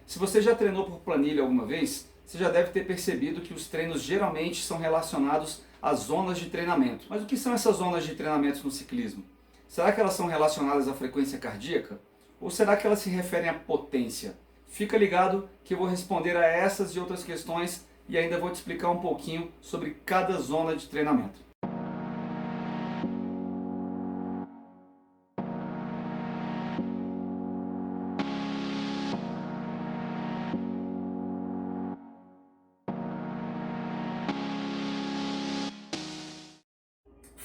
Se você já treinou por planilha alguma vez, você já deve ter percebido que os treinos geralmente são relacionados às zonas de treinamento. Mas o que são essas zonas de treinamento no ciclismo? Será que elas são relacionadas à frequência cardíaca? Ou será que elas se referem à potência? Fica ligado que eu vou responder a essas e outras questões e ainda vou te explicar um pouquinho sobre cada zona de treinamento.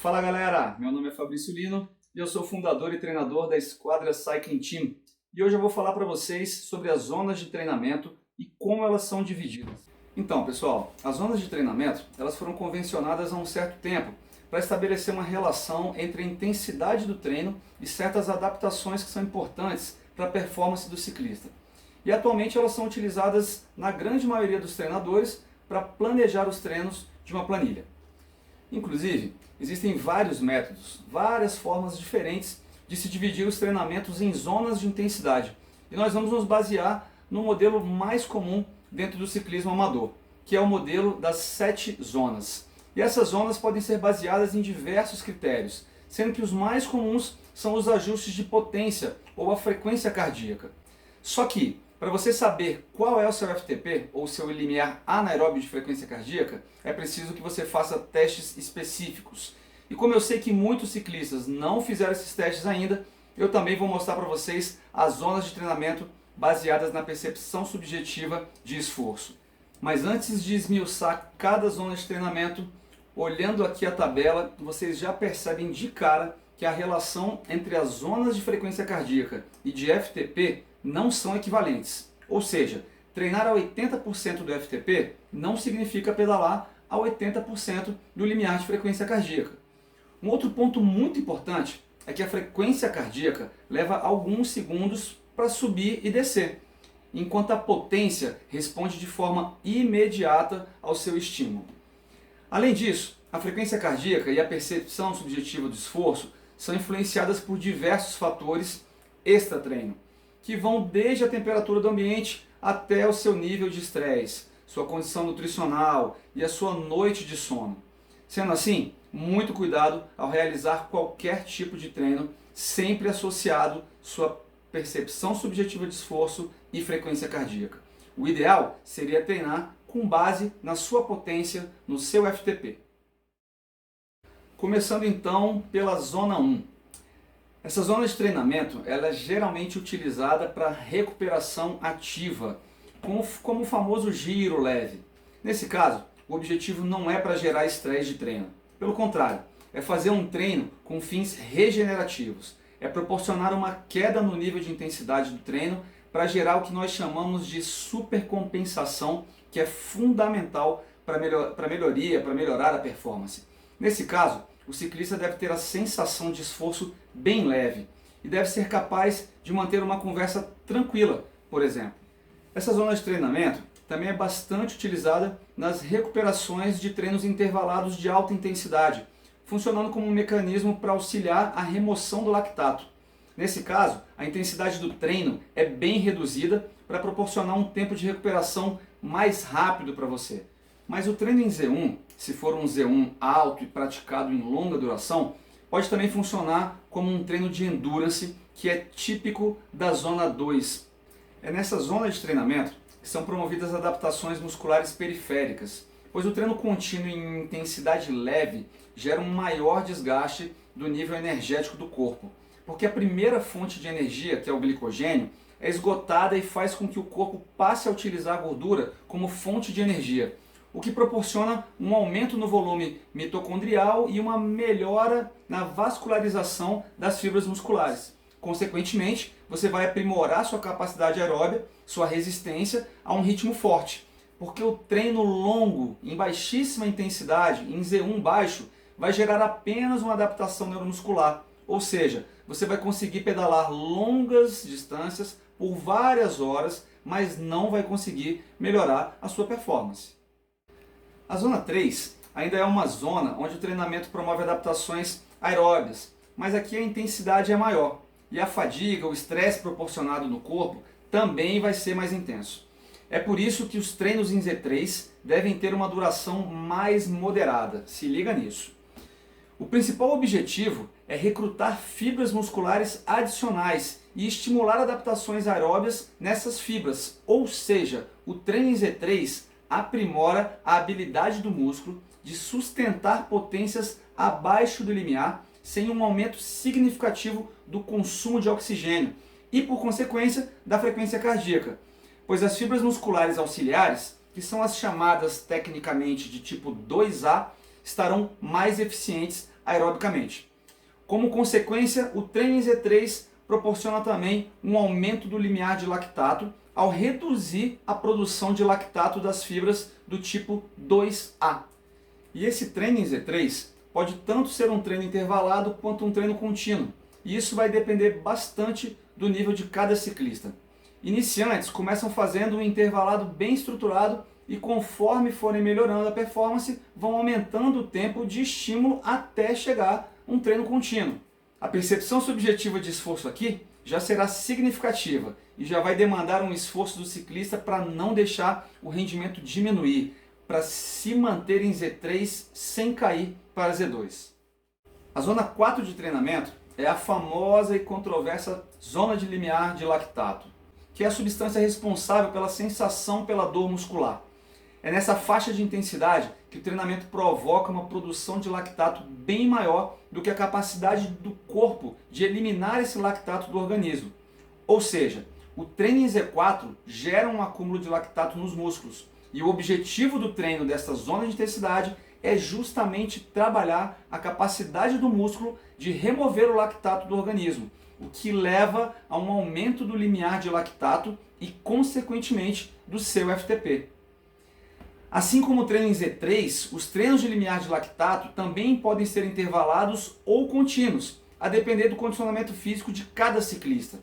Fala galera, meu nome é Fabrício Lino e eu sou fundador e treinador da Esquadra Cycling Team. E hoje eu vou falar para vocês sobre as zonas de treinamento e como elas são divididas. Então pessoal, as zonas de treinamento elas foram convencionadas há um certo tempo para estabelecer uma relação entre a intensidade do treino e certas adaptações que são importantes para a performance do ciclista. E atualmente elas são utilizadas na grande maioria dos treinadores para planejar os treinos de uma planilha. Inclusive, existem vários métodos, várias formas diferentes de se dividir os treinamentos em zonas de intensidade. E nós vamos nos basear no modelo mais comum dentro do ciclismo amador, que é o modelo das 7 zonas. E essas zonas podem ser baseadas em diversos critérios, sendo que os mais comuns são os ajustes de potência ou a frequência cardíaca. Só que, para você saber qual é o seu FTP, ou seu limiar anaeróbio de frequência cardíaca, é preciso que você faça testes específicos. E como eu sei que muitos ciclistas não fizeram esses testes ainda, eu também vou mostrar para vocês as zonas de treinamento baseadas na percepção subjetiva de esforço. Mas antes de esmiuçar cada zona de treinamento, olhando aqui a tabela, vocês já percebem de cara que a relação entre as zonas de frequência cardíaca e de FTP não são equivalentes. Ou seja, treinar a 80% do FTP não significa pedalar a 80% do limiar de frequência cardíaca. Um outro ponto muito importante é que a frequência cardíaca leva alguns segundos para subir e descer, enquanto a potência responde de forma imediata ao seu estímulo. Além disso, a frequência cardíaca e a percepção subjetiva do esforço são influenciadas por diversos fatores extra-treino, que vão desde a temperatura do ambiente até o seu nível de estresse, sua condição nutricional e a sua noite de sono. Sendo assim, muito cuidado ao realizar qualquer tipo de treino, sempre associado sua percepção subjetiva de esforço e frequência cardíaca. O ideal seria treinar com base na sua potência, no seu FTP. Começando então pela zona 1. Essa zona de treinamento ela é geralmente utilizada para recuperação ativa, como o famoso giro leve. Nesse caso, o objetivo não é para gerar estresse de treino. Pelo contrário, é fazer um treino com fins regenerativos. É proporcionar uma queda no nível de intensidade do treino para gerar o que nós chamamos de supercompensação, que é fundamental para melhorar a performance. Nesse caso, o ciclista deve ter a sensação de esforço bem leve e deve ser capaz de manter uma conversa tranquila, por exemplo. Essa zona de treinamento também é bastante utilizada nas recuperações de treinos intervalados de alta intensidade, funcionando como um mecanismo para auxiliar a remoção do lactato. Nesse caso, a intensidade do treino é bem reduzida para proporcionar um tempo de recuperação mais rápido para você. Mas o treino em Z1, se for um Z1 alto e praticado em longa duração, pode também funcionar como um treino de endurance, que é típico da zona 2. É nessa zona de treinamento que são promovidas adaptações musculares periféricas, pois o treino contínuo em intensidade leve gera um maior desgaste do nível energético do corpo, porque a primeira fonte de energia, que é o glicogênio, é esgotada e faz com que o corpo passe a utilizar a gordura como fonte de energia, o que proporciona um aumento no volume mitocondrial e uma melhora na vascularização das fibras musculares. Consequentemente, você vai aprimorar sua capacidade aeróbica, sua resistência a um ritmo forte, porque o treino longo, em baixíssima intensidade, em Z1 baixo, vai gerar apenas uma adaptação neuromuscular, ou seja, você vai conseguir pedalar longas distâncias por várias horas, mas não vai conseguir melhorar a sua performance. A zona 3 ainda é uma zona onde o treinamento promove adaptações aeróbias, mas aqui a intensidade é maior e a fadiga, o estresse proporcionado no corpo também vai ser mais intenso. É por isso que os treinos em Z3 devem ter uma duração mais moderada, se liga nisso. O principal objetivo é recrutar fibras musculares adicionais e estimular adaptações aeróbias nessas fibras, ou seja, o treino em Z3 aprimora a habilidade do músculo de sustentar potências abaixo do limiar sem um aumento significativo do consumo de oxigênio e, por consequência, da frequência cardíaca, pois as fibras musculares auxiliares, que são as chamadas tecnicamente de tipo 2A, estarão mais eficientes aerobicamente. Como consequência, o treino em Z3 proporciona também um aumento do limiar de lactato ao reduzir a produção de lactato das fibras do tipo 2A. E esse treino em Z3 pode tanto ser um treino intervalado quanto um treino contínuo, e isso vai depender bastante do nível de cada ciclista. Iniciantes começam fazendo um intervalado bem estruturado e conforme forem melhorando a performance, vão aumentando o tempo de estímulo até chegar a um treino contínuo. A percepção subjetiva de esforço aqui já será significativa e já vai demandar um esforço do ciclista para não deixar o rendimento diminuir, para se manter em Z3 sem cair para Z2. A zona 4 de treinamento é a famosa e controversa zona de limiar de lactato, que é a substância responsável pela sensação pela dor muscular. É nessa faixa de intensidade que o treinamento provoca uma produção de lactato bem maior do que a capacidade do corpo de eliminar esse lactato do organismo. Ou seja, o treino em Z4 gera um acúmulo de lactato nos músculos. E o objetivo do treino desta zona de intensidade é justamente trabalhar a capacidade do músculo de remover o lactato do organismo, o que leva a um aumento do limiar de lactato e, consequentemente, do seu FTP. Assim como o treino em Z3, os treinos de limiar de lactato também podem ser intervalados ou contínuos, a depender do condicionamento físico de cada ciclista.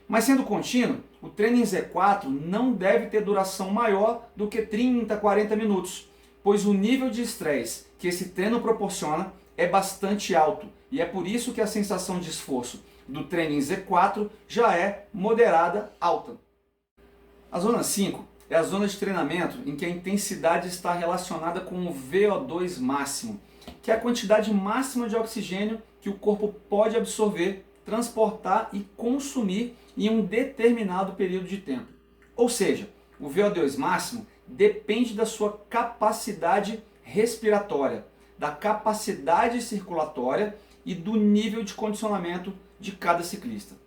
Mas sendo contínuo, o treino em Z4 não deve ter duração maior do que 30 a 40 minutos, pois o nível de estresse que esse treino proporciona é bastante alto e é por isso que a sensação de esforço do treino em Z4 já é moderada alta. A zona 5 é a zona de treinamento em que a intensidade está relacionada com o VO2 máximo, que é a quantidade máxima de oxigênio que o corpo pode absorver, transportar e consumir em um determinado período de tempo. Ou seja, o VO2 máximo depende da sua capacidade respiratória, da capacidade circulatória e do nível de condicionamento de cada ciclista.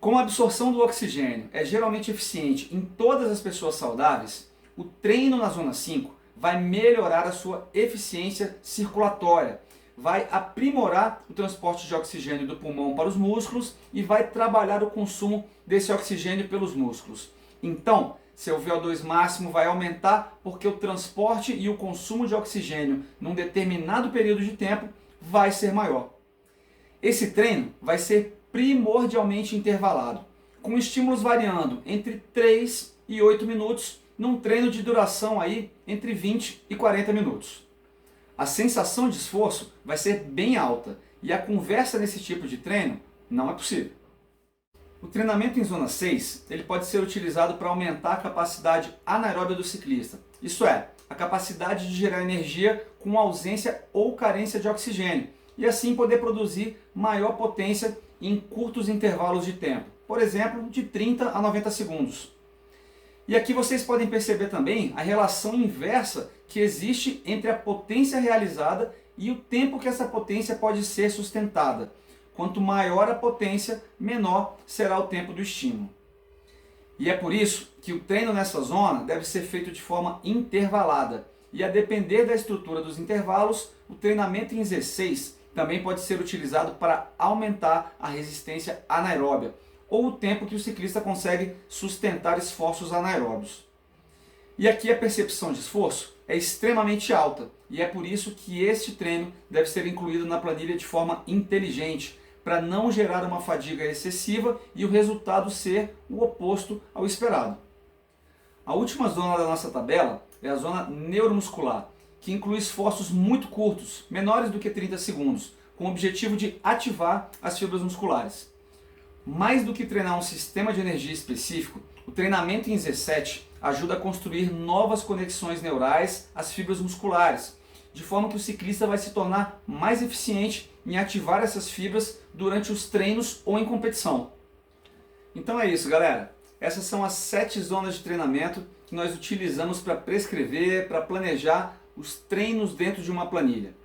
Como a absorção do oxigênio é geralmente eficiente em todas as pessoas saudáveis, o treino na zona 5 vai melhorar a sua eficiência circulatória, vai aprimorar o transporte de oxigênio do pulmão para os músculos e vai trabalhar o consumo desse oxigênio pelos músculos. Então, seu VO2 máximo vai aumentar porque o transporte e o consumo de oxigênio num determinado período de tempo vai ser maior. Esse treino vai ser primordialmente intervalado, com estímulos variando entre 3 e 8 minutos, num treino de duração aí entre 20 e 40 minutos. A sensação de esforço vai ser bem alta e a conversa nesse tipo de treino não é possível. O treinamento em zona 6 ele pode ser utilizado para aumentar a capacidade anaeróbia do ciclista, isso é, a capacidade de gerar energia com ausência ou carência de oxigênio, e assim poder produzir maior potência em curtos intervalos de tempo, por exemplo, de 30 a 90 segundos. E aqui vocês podem perceber também a relação inversa que existe entre a potência realizada e o tempo que essa potência pode ser sustentada. Quanto maior a potência, menor será o tempo do estímulo. E é por isso que o treino nessa zona deve ser feito de forma intervalada. E a depender da estrutura dos intervalos, o treinamento em Z6 também pode ser utilizado para aumentar a resistência anaeróbia, ou o tempo que o ciclista consegue sustentar esforços anaeróbios. E aqui a percepção de esforço é extremamente alta, e é por isso que este treino deve ser incluído na planilha de forma inteligente, para não gerar uma fadiga excessiva e o resultado ser o oposto ao esperado. A última zona da nossa tabela é a zona neuromuscular, que inclui esforços muito curtos, menores do que 30 segundos, com o objetivo de ativar as fibras musculares. Mais do que treinar um sistema de energia específico, o treinamento em Z7 ajuda a construir novas conexões neurais às fibras musculares, de forma que o ciclista vai se tornar mais eficiente em ativar essas fibras durante os treinos ou em competição. Então é isso, galera. Essas são as 7 zonas de treinamento que nós utilizamos para prescrever, para planejar os treinos dentro de uma planilha.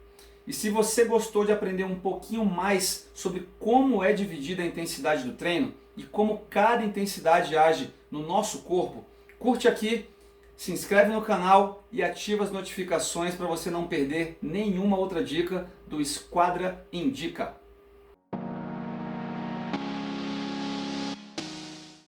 E se você gostou de aprender um pouquinho mais sobre como é dividida a intensidade do treino e como cada intensidade age no nosso corpo, curte aqui, se inscreve no canal e ativa as notificações para você não perder nenhuma outra dica do Esquadra Indica.